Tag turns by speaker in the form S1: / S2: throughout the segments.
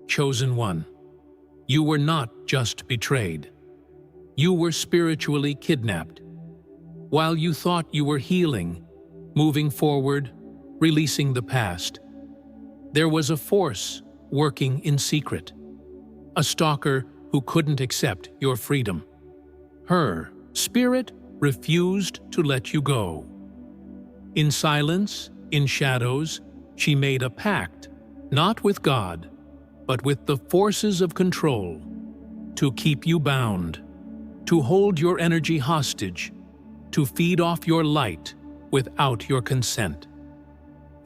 S1: chosen one. You were not just betrayed. You were spiritually kidnapped. While you thought you were healing, moving forward, releasing the past, there was a force working in secret. A stalker who couldn't accept your freedom. Her spirit refused to let you go. In silence, in shadows, she made a pact, not with God, but with the forces of control, to keep you bound, to hold your energy hostage, to feed off your light without your consent.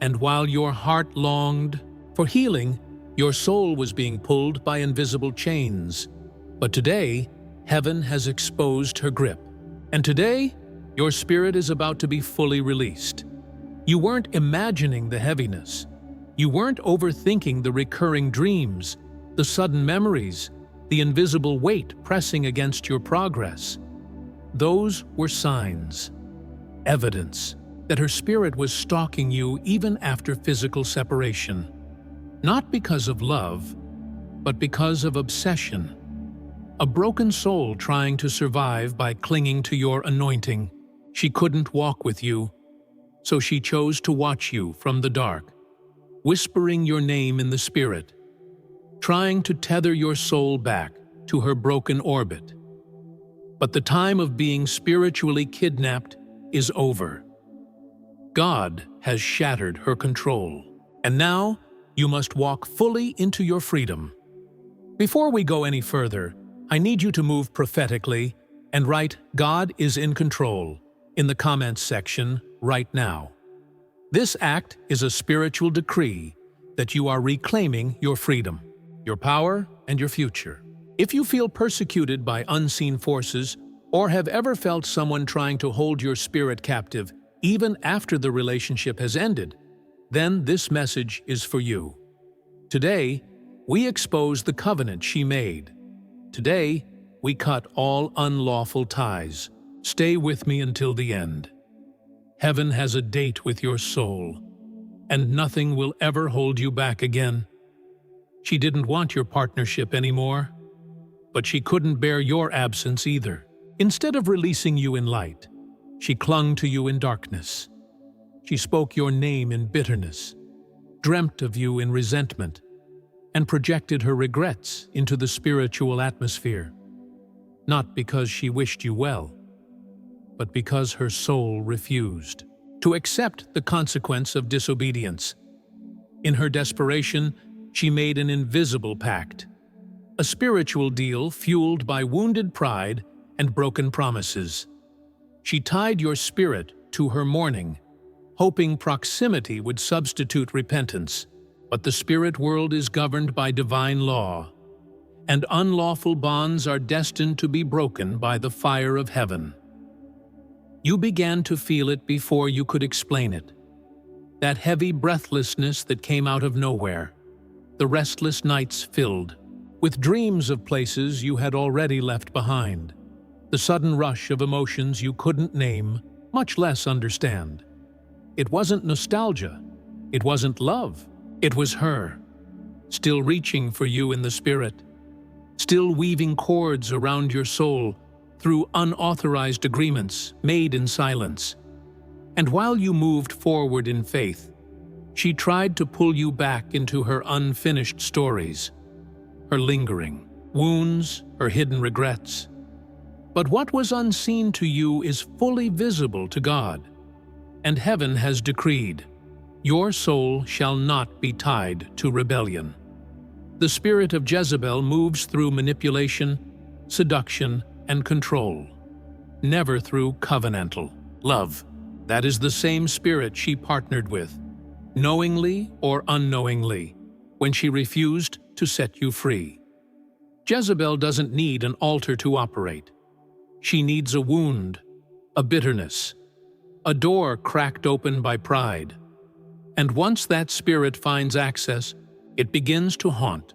S1: And while your heart longed for healing, your soul was being pulled by invisible chains. But today, heaven has exposed her grip. And today, your spirit is about to be fully released. You weren't imagining the heaviness. You weren't overthinking the recurring dreams, the sudden memories, the invisible weight pressing against your progress. Those were signs, evidence that her spirit was stalking you even after physical separation. Not because of love, but because of obsession. A broken soul trying to survive by clinging to your anointing. She couldn't walk with you, so she chose to watch you from the dark, whispering your name in the spirit, trying to tether your soul back to her broken orbit. But the time of being spiritually kidnapped is over. God has shattered her control, and now you must walk fully into your freedom. Before we go any further, I need you to move prophetically and write "God is in control" in the comments section right now. This act is a spiritual decree that you are reclaiming your freedom, your power, and your future. If you feel persecuted by unseen forces or have ever felt someone trying to hold your spirit captive even after the relationship has ended, then this message is for you. Today, we expose the covenant she made. Today, we cut all unlawful ties. Stay with me until the end. Heaven has a date with your soul, and nothing will ever hold you back again. She didn't want your partnership anymore, but she couldn't bear your absence either. Instead of releasing you in light, she clung to you in darkness. She spoke your name in bitterness, dreamt of you in resentment, and projected her regrets into the spiritual atmosphere. Not because she wished you well, but because her soul refused to accept the consequence of disobedience. In her desperation, she made an invisible pact, a spiritual deal fueled by wounded pride and broken promises. She tied your spirit to her mourning, hoping proximity would substitute repentance. But the spirit world is governed by divine law, and unlawful bonds are destined to be broken by the fire of heaven. You began to feel it before you could explain it. That heavy breathlessness that came out of nowhere, the restless nights filled with dreams of places you had already left behind, the sudden rush of emotions you couldn't name, much less understand. It wasn't nostalgia. It wasn't love. It was her, still reaching for you in the spirit, still weaving cords around your soul through unauthorized agreements made in silence. And while you moved forward in faith, she tried to pull you back into her unfinished stories, her lingering wounds, her hidden regrets. But what was unseen to you is fully visible to God, and heaven has decreed, your soul shall not be tied to rebellion. The spirit of Jezebel moves through manipulation, seduction, and control, never through covenantal love. That is the same spirit she partnered with, knowingly or unknowingly, when she refused to set you free. Jezebel doesn't need an altar to operate. She needs a wound, a bitterness, a door cracked open by pride. And once that spirit finds access, it begins to haunt,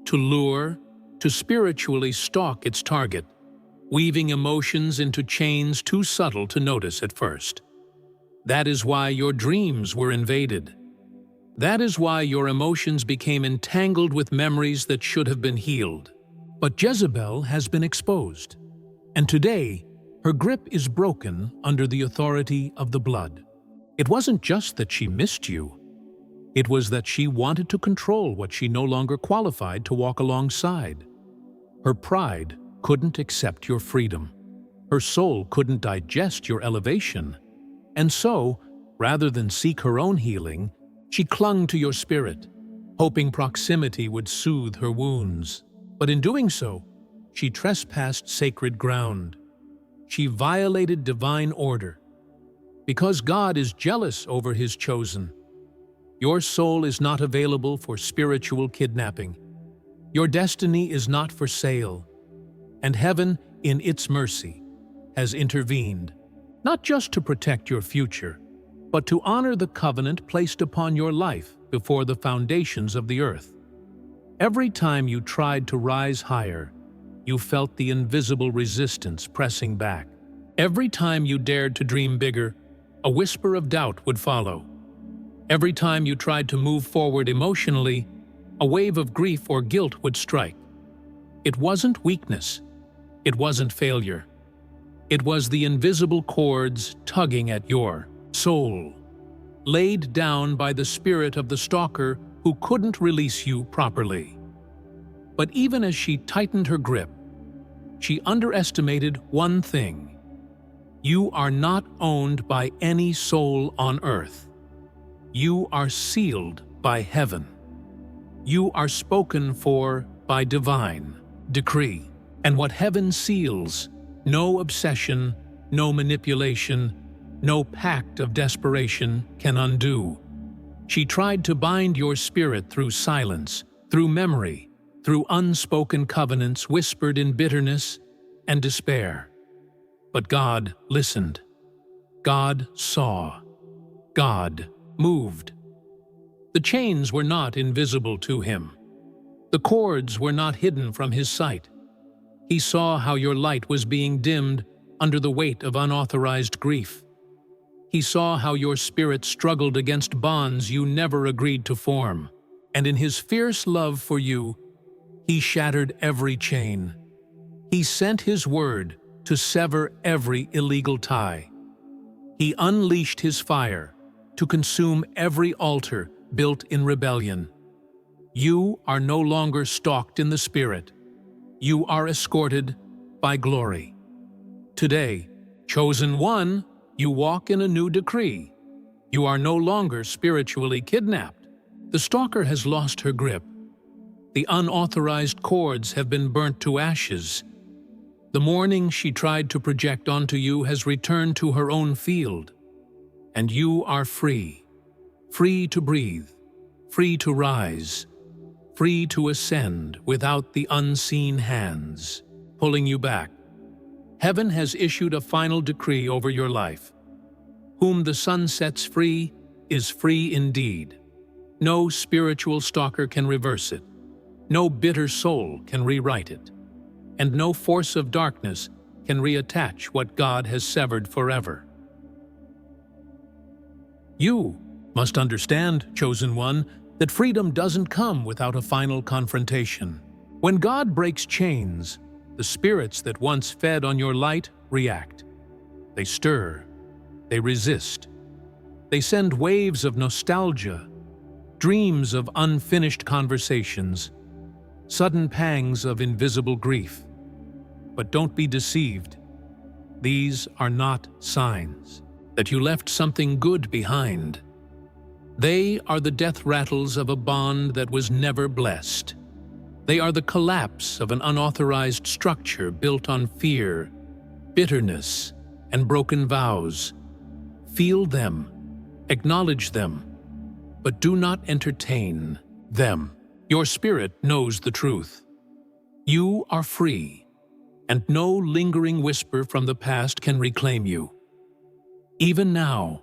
S1: to lure, to spiritually stalk its target, weaving emotions into chains too subtle to notice at first. That is why your dreams were invaded. That is why your emotions became entangled with memories that should have been healed. But Jezebel has been exposed, and today her grip is broken under the authority of the blood. It wasn't just that she missed you. It was that she wanted to control what she no longer qualified to walk alongside. Her pride couldn't accept your freedom. Her soul couldn't digest your elevation. And so, rather than seek her own healing, she clung to your spirit, hoping proximity would soothe her wounds. But in doing so, she trespassed sacred ground. She violated divine order. Because God is jealous over His chosen, your soul is not available for spiritual kidnapping. Your destiny is not for sale. And heaven, in its mercy, has intervened, not just to protect your future, but to honor the covenant placed upon your life before the foundations of the earth. Every time you tried to rise higher, you felt the invisible resistance pressing back. Every time you dared to dream bigger, a whisper of doubt would follow. Every time you tried to move forward emotionally, a wave of grief or guilt would strike. It wasn't weakness. It wasn't failure. It was the invisible cords tugging at your soul, laid down by the spirit of the stalker who couldn't release you properly. But even as she tightened her grip, she underestimated one thing. You are not owned by any soul on earth. You are sealed by heaven. You are spoken for by divine decree. And what heaven seals, no obsession, no manipulation, no pact of desperation can undo. She tried to bind your spirit through silence, through memory, through unspoken covenants whispered in bitterness and despair. But God listened. God saw. God moved. The chains were not invisible to Him. The cords were not hidden from His sight. He saw how your light was being dimmed under the weight of unauthorized grief. He saw how your spirit struggled against bonds you never agreed to form. And in His fierce love for you, He shattered every chain. He sent His word to sever every illegal tie. He unleashed His fire to consume every altar built in rebellion. You are no longer stalked in the spirit. You are escorted by glory. Today, chosen one, you walk in a new decree. You are no longer spiritually kidnapped. The stalker has lost her grip. The unauthorized cords have been burnt to ashes. The mourning she tried to project onto you has returned to her own field. And you are free. Free to breathe. Free to rise. Free to ascend without the unseen hands pulling you back. Heaven has issued a final decree over your life. Whom the sun sets free is free indeed. No spiritual stalker can reverse it. No bitter soul can rewrite it. And no force of darkness can reattach what God has severed forever. You must understand, chosen one, that freedom doesn't come without a final confrontation. When God breaks chains, the spirits that once fed on your light react. They stir. They resist. They send waves of nostalgia, dreams of unfinished conversations, sudden pangs of invisible grief. But don't be deceived. These are not signs that you left something good behind. They are the death rattles of a bond that was never blessed. They are the collapse of an unauthorized structure built on fear, bitterness, and broken vows. Feel them, acknowledge them, but do not entertain them. Your spirit knows the truth. You are free, and no lingering whisper from the past can reclaim you. Even now,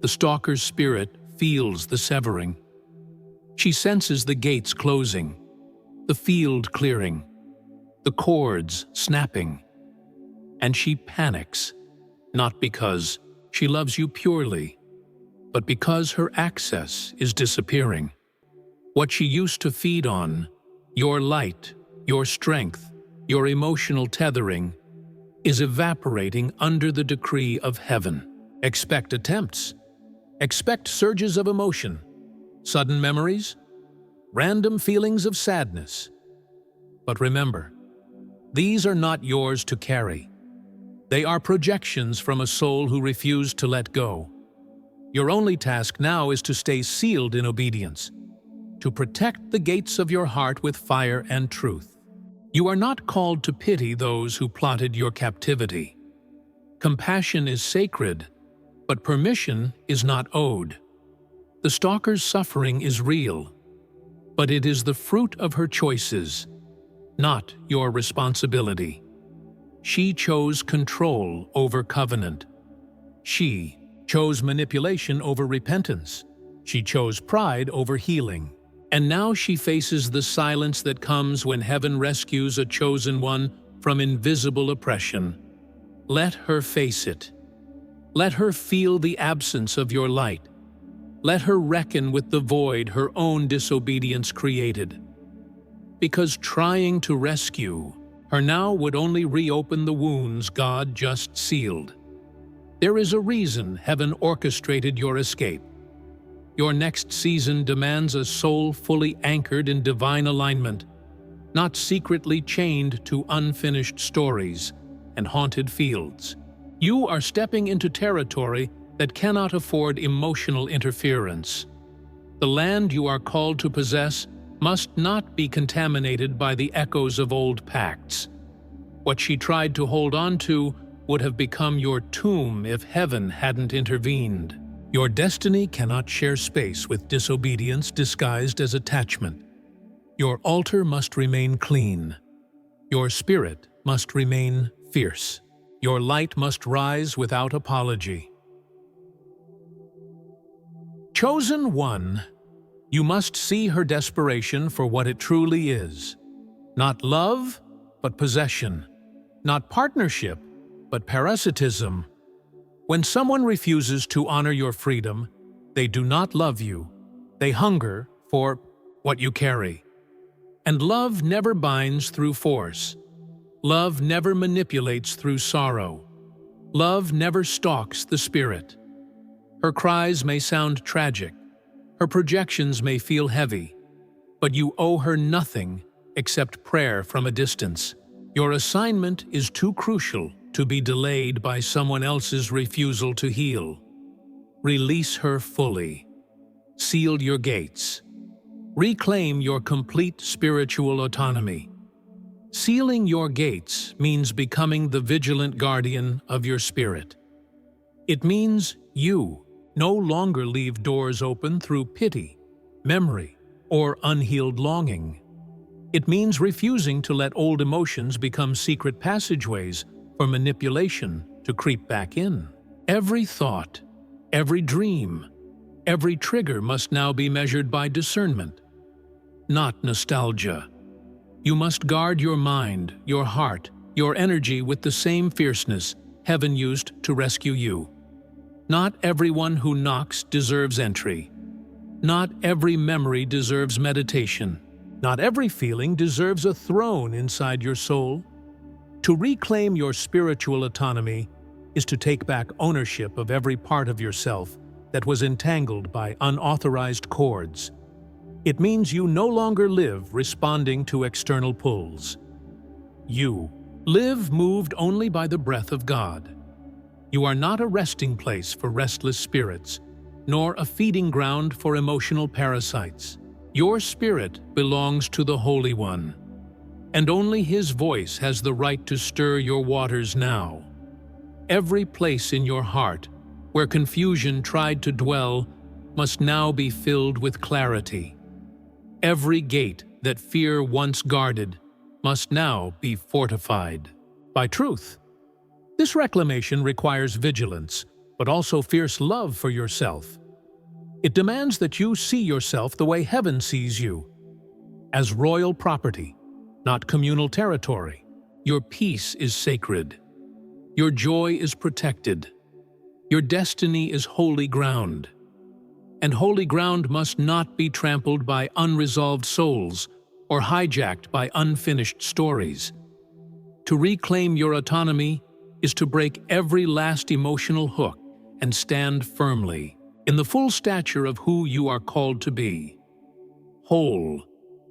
S1: the stalker's spirit feels the severing. She senses the gates closing, the field clearing, the cords snapping, and she panics, not because she loves you purely, but because her access is disappearing. What she used to feed on, your light, your strength, your emotional tethering, is evaporating under the decree of heaven. Expect attempts. Expect surges of emotion, sudden memories, random feelings of sadness. But remember, these are not yours to carry. They are projections from a soul who refused to let go. Your only task now is to stay sealed in obedience, to protect the gates of your heart with fire and truth. You are not called to pity those who plotted your captivity. Compassion is sacred, but permission is not owed. The stalker's suffering is real, but it is the fruit of her choices, not your responsibility. She chose control over covenant. She chose manipulation over repentance. She chose pride over healing. And now she faces the silence that comes when heaven rescues a chosen one from invisible oppression. Let her face it. Let her feel the absence of your light. Let her reckon with the void her own disobedience created. Because trying to rescue her now would only reopen the wounds God just sealed. There is a reason heaven orchestrated your escape. Your next season demands a soul fully anchored in divine alignment, not secretly chained to unfinished stories and haunted fields. You are stepping into territory that cannot afford emotional interference. The land you are called to possess must not be contaminated by the echoes of old pacts. What she tried to hold on to would have become your tomb if heaven hadn't intervened. Your destiny cannot share space with disobedience disguised as attachment. Your altar must remain clean. Your spirit must remain fierce. Your light must rise without apology. Chosen one, you must see her desperation for what it truly is. Not love, but possession. Not partnership, but parasitism. When someone refuses to honor your freedom, they do not love you. They hunger for what you carry. And love never binds through force. Love never manipulates through sorrow. Love never stalks the spirit. Her cries may sound tragic. Her projections may feel heavy. But you owe her nothing except prayer from a distance. Your assignment is too crucial to be delayed by someone else's refusal to heal. Release her fully. Seal your gates. Reclaim your complete spiritual autonomy. Sealing your gates means becoming the vigilant guardian of your spirit. It means you no longer leave doors open through pity, memory, or unhealed longing. It means refusing to let old emotions become secret passageways for manipulation to creep back in. Every thought, every dream, every trigger must now be measured by discernment, not nostalgia. You must guard your mind, your heart, your energy with the same fierceness heaven used to rescue you. Not everyone who knocks deserves entry. Not every memory deserves meditation. Not every feeling deserves a throne inside your soul. To reclaim your spiritual autonomy is to take back ownership of every part of yourself that was entangled by unauthorized cords. It means you no longer live responding to external pulls. You live moved only by the breath of God. You are not a resting place for restless spirits, nor a feeding ground for emotional parasites. Your spirit belongs to the Holy One, and only His voice has the right to stir your waters now. Every place in your heart where confusion tried to dwell must now be filled with clarity. Every gate that fear once guarded must now be fortified by truth. This reclamation requires vigilance, but also fierce love for yourself. It demands that you see yourself the way heaven sees you, as royal property, not communal territory. Your peace is sacred. Your joy is protected. Your destiny is holy ground. and holy ground must not be trampled by unresolved souls or hijacked by unfinished stories. To reclaim your autonomy is to break every last emotional hook and stand firmly in the full stature of who you are called to be. Whole,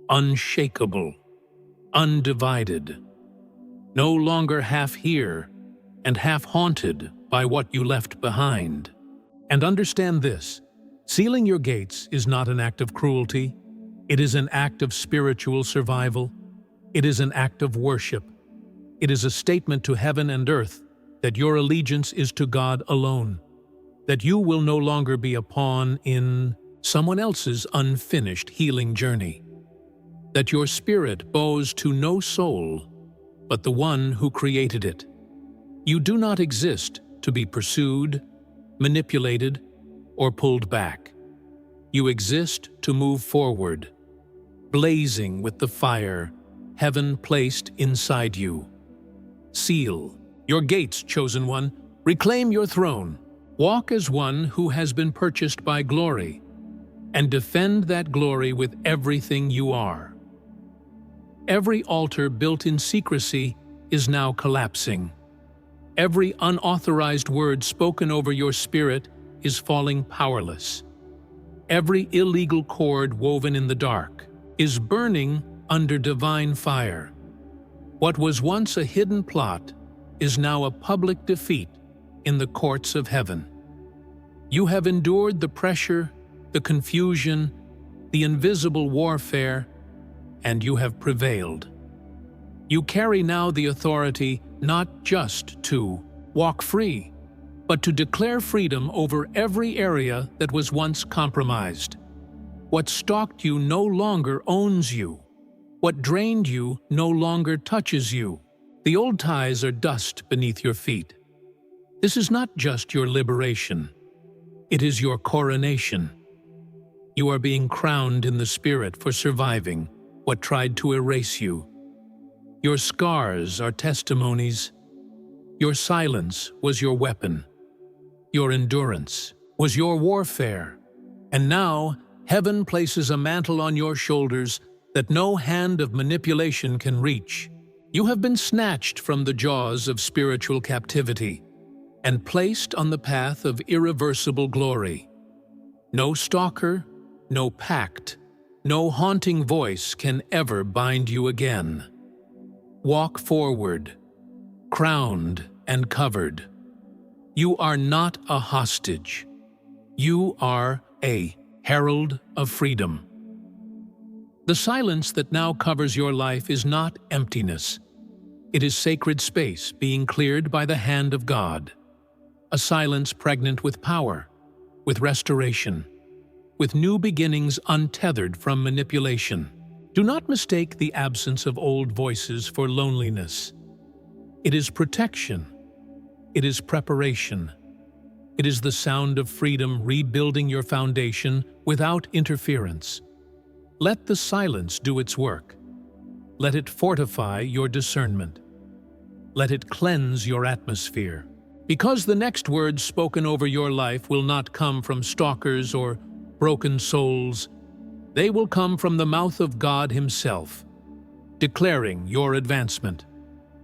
S1: unshakable, undivided. No longer half here and half haunted by what you left behind. And understand this, sealing your gates is not an act of cruelty. It is an act of spiritual survival. It is an act of worship. It is a statement to heaven and earth that your allegiance is to God alone, that you will no longer be a pawn in someone else's unfinished healing journey, that your spirit bows to no soul but the one who created it. You do not exist to be pursued, manipulated, or pulled back. You exist to move forward, blazing with the fire heaven placed inside you. Seal your gates, chosen one. Reclaim your throne. Walk as one who has been purchased by glory, and defend that glory with everything you are. Every altar built in secrecy is now collapsing. Every unauthorized word spoken over your spirit is falling powerless. Every illegal cord woven in the dark is burning under divine fire. What was once a hidden plot is now a public defeat in the courts of heaven. You have endured the pressure, the confusion, the invisible warfare, and you have prevailed. You carry now the authority not just to walk free, but to declare freedom over every area that was once compromised. What stalked you no longer owns you. What drained you no longer touches you. The old ties are dust beneath your feet. This is not just your liberation. It is your coronation. You are being crowned in the spirit for surviving what tried to erase you. Your scars are testimonies. Your silence was your weapon. Your endurance was your warfare. And now, heaven places a mantle on your shoulders that no hand of manipulation can reach. You have been snatched from the jaws of spiritual captivity and placed on the path of irreversible glory. No stalker, no pact, no haunting voice can ever bind you again. Walk forward, crowned and covered. You are not a hostage. You are a herald of freedom. The silence that now covers your life is not emptiness. It is sacred space being cleared by the hand of God. A silence pregnant with power, with restoration, with new beginnings untethered from manipulation. Do not mistake the absence of old voices for loneliness. It is protection. It is preparation. It is the sound of freedom rebuilding your foundation without interference. Let the silence do its work. Let it fortify your discernment. Let it cleanse your atmosphere. Because the next words spoken over your life will not come from stalkers or broken souls, they will come from the mouth of God Himself, declaring your advancement.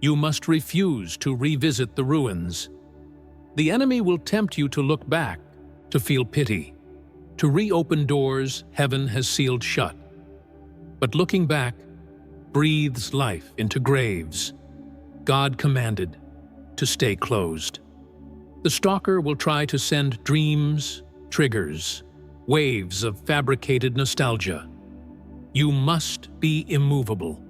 S1: You must refuse to revisit the ruins. The enemy will tempt you to look back, to feel pity, to reopen doors heaven has sealed shut. But looking back breathes life into graves God commanded to stay closed. The stalker will try to send dreams, triggers, waves of fabricated nostalgia. You must be immovable.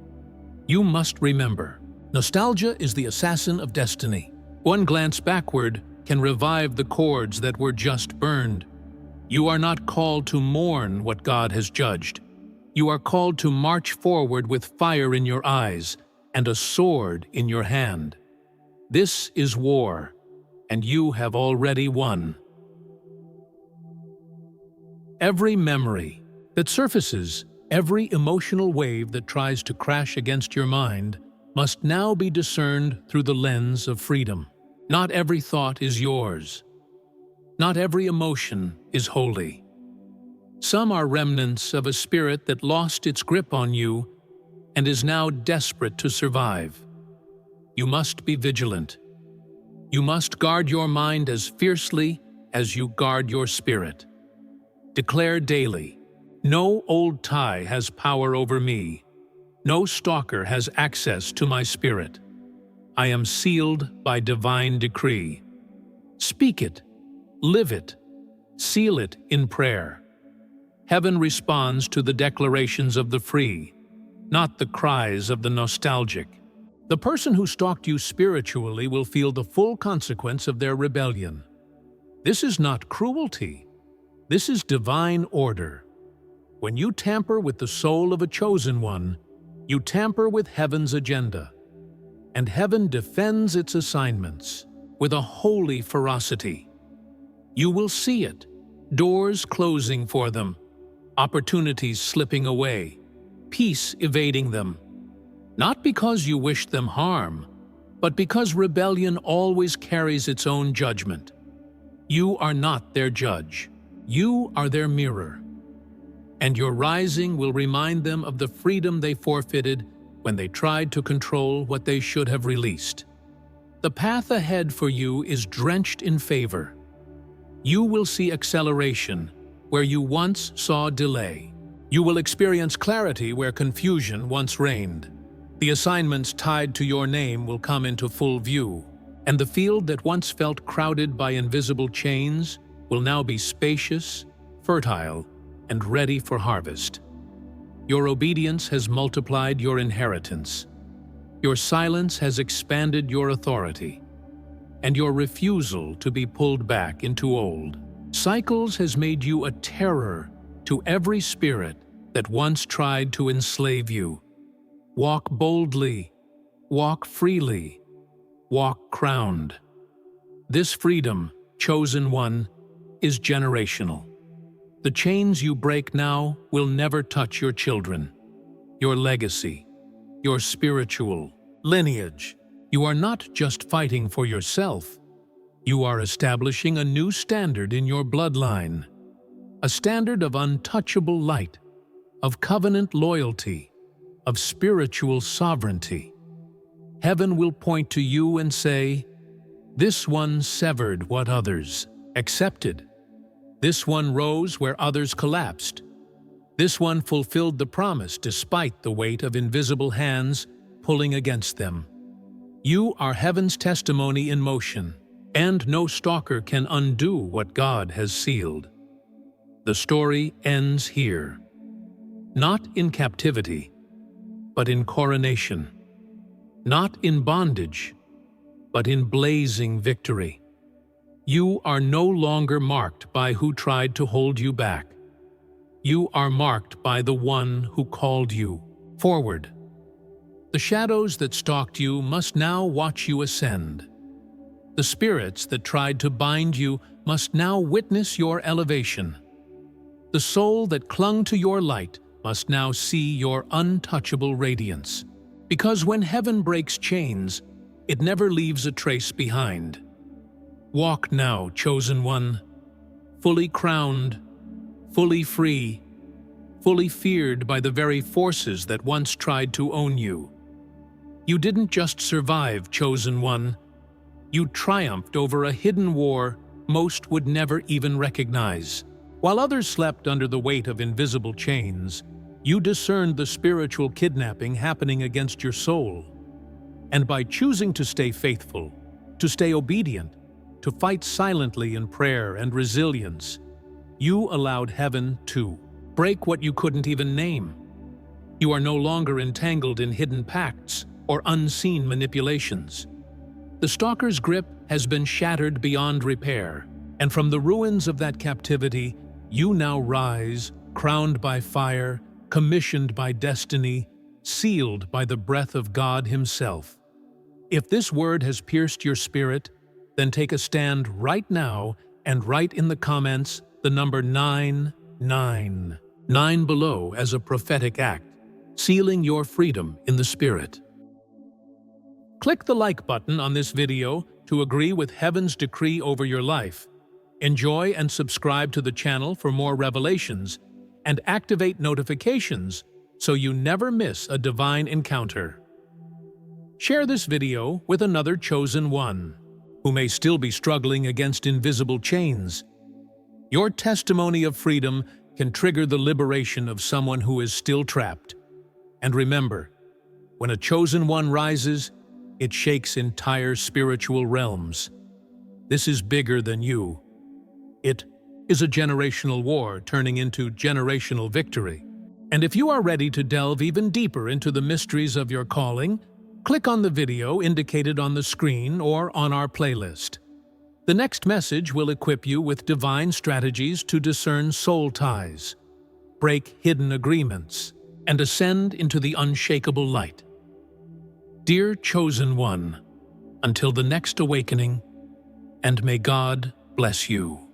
S1: You must remember, nostalgia is the assassin of destiny. One glance backward can revive the chords that were just burned. You are not called to mourn what God has judged. You are called to march forward with fire in your eyes and a sword in your hand. This is war, and you have already won. Every memory that surfaces, every emotional wave that tries to crash against your mind, must now be discerned through the lens of freedom. Not every thought is yours. Not every emotion is holy. Some are remnants of a spirit that lost its grip on you and is now desperate to survive. You must be vigilant. You must guard your mind as fiercely as you guard your spirit. Declare daily, "No old tie has power over me. No stalker has access to my spirit. I am sealed by divine decree." Speak it, live it, seal it in prayer. Heaven responds to the declarations of the free, not the cries of the nostalgic. The person who stalked you spiritually will feel the full consequence of their rebellion. This is not cruelty. This is divine order. When you tamper with the soul of a chosen one, you tamper with heaven's agenda. And heaven defends its assignments with a holy ferocity. You will see it, doors closing for them, opportunities slipping away, peace evading them. Not because you wish them harm, but because rebellion always carries its own judgment. You are not their judge. You are their mirror. And your rising will remind them of the freedom they forfeited when they tried to control what they should have released. The path ahead for you is drenched in favor. You will see acceleration where you once saw delay. You will experience clarity where confusion once reigned. The assignments tied to your name will come into full view, and the field that once felt crowded by invisible chains will now be spacious, fertile, and ready for harvest. Your obedience has multiplied your inheritance. Your silence has expanded your authority, and your refusal to be pulled back into old cycles has made you a terror to every spirit that once tried to enslave you. Walk boldly, walk freely, walk crowned. This freedom, chosen one, is generational. The chains you break now will never touch your children, your legacy, your spiritual lineage. You are not just fighting for yourself. You are establishing a new standard in your bloodline, a standard of untouchable light, of covenant loyalty, of spiritual sovereignty. Heaven will point to you and say, "This one severed what others accepted. This one rose where others collapsed. This one fulfilled the promise despite the weight of invisible hands pulling against them." You are heaven's testimony in motion, and no stalker can undo what God has sealed. The story ends here, not in captivity, but in coronation, not in bondage, but in blazing victory. You are no longer marked by who tried to hold you back. You are marked by the one who called you forward. The shadows that stalked you must now watch you ascend. The spirits that tried to bind you must now witness your elevation. The soul that clung to your light must now see your untouchable radiance. Because when heaven breaks chains, it never leaves a trace behind. Walk now, chosen one, fully crowned, fully free, fully feared by the very forces that once tried to own you. You didn't just survive, chosen one. You triumphed over a hidden war most would never even recognize. While others slept under the weight of invisible chains, you discerned the spiritual kidnapping happening against your soul. And by choosing to stay faithful, to stay obedient, to fight silently in prayer and resilience, you allowed heaven to break what you couldn't even name. You are no longer entangled in hidden pacts or unseen manipulations. The stalker's grip has been shattered beyond repair, and from the ruins of that captivity, you now rise, crowned by fire, commissioned by destiny, sealed by the breath of God Himself. If this word has pierced your spirit, then take a stand right now and write in the comments the number 999 below as a prophetic act, sealing your freedom in the Spirit. Click the like button on this video to agree with Heaven's decree over your life. Enjoy and subscribe to the channel for more revelations and activate notifications so you never miss a divine encounter. Share this video with another chosen one who may still be struggling against invisible chains. Your testimony of freedom can trigger the liberation of someone who is still trapped. And remember, when a chosen one rises, it shakes entire spiritual realms. This is bigger than you. It is a generational war turning into generational victory. And if you are ready to delve even deeper into the mysteries of your calling, click on the video indicated on the screen or on our playlist. The next message will equip you with divine strategies to discern soul ties, break hidden agreements, and ascend into the unshakable light. Dear Chosen One, until the next awakening, and may God bless you.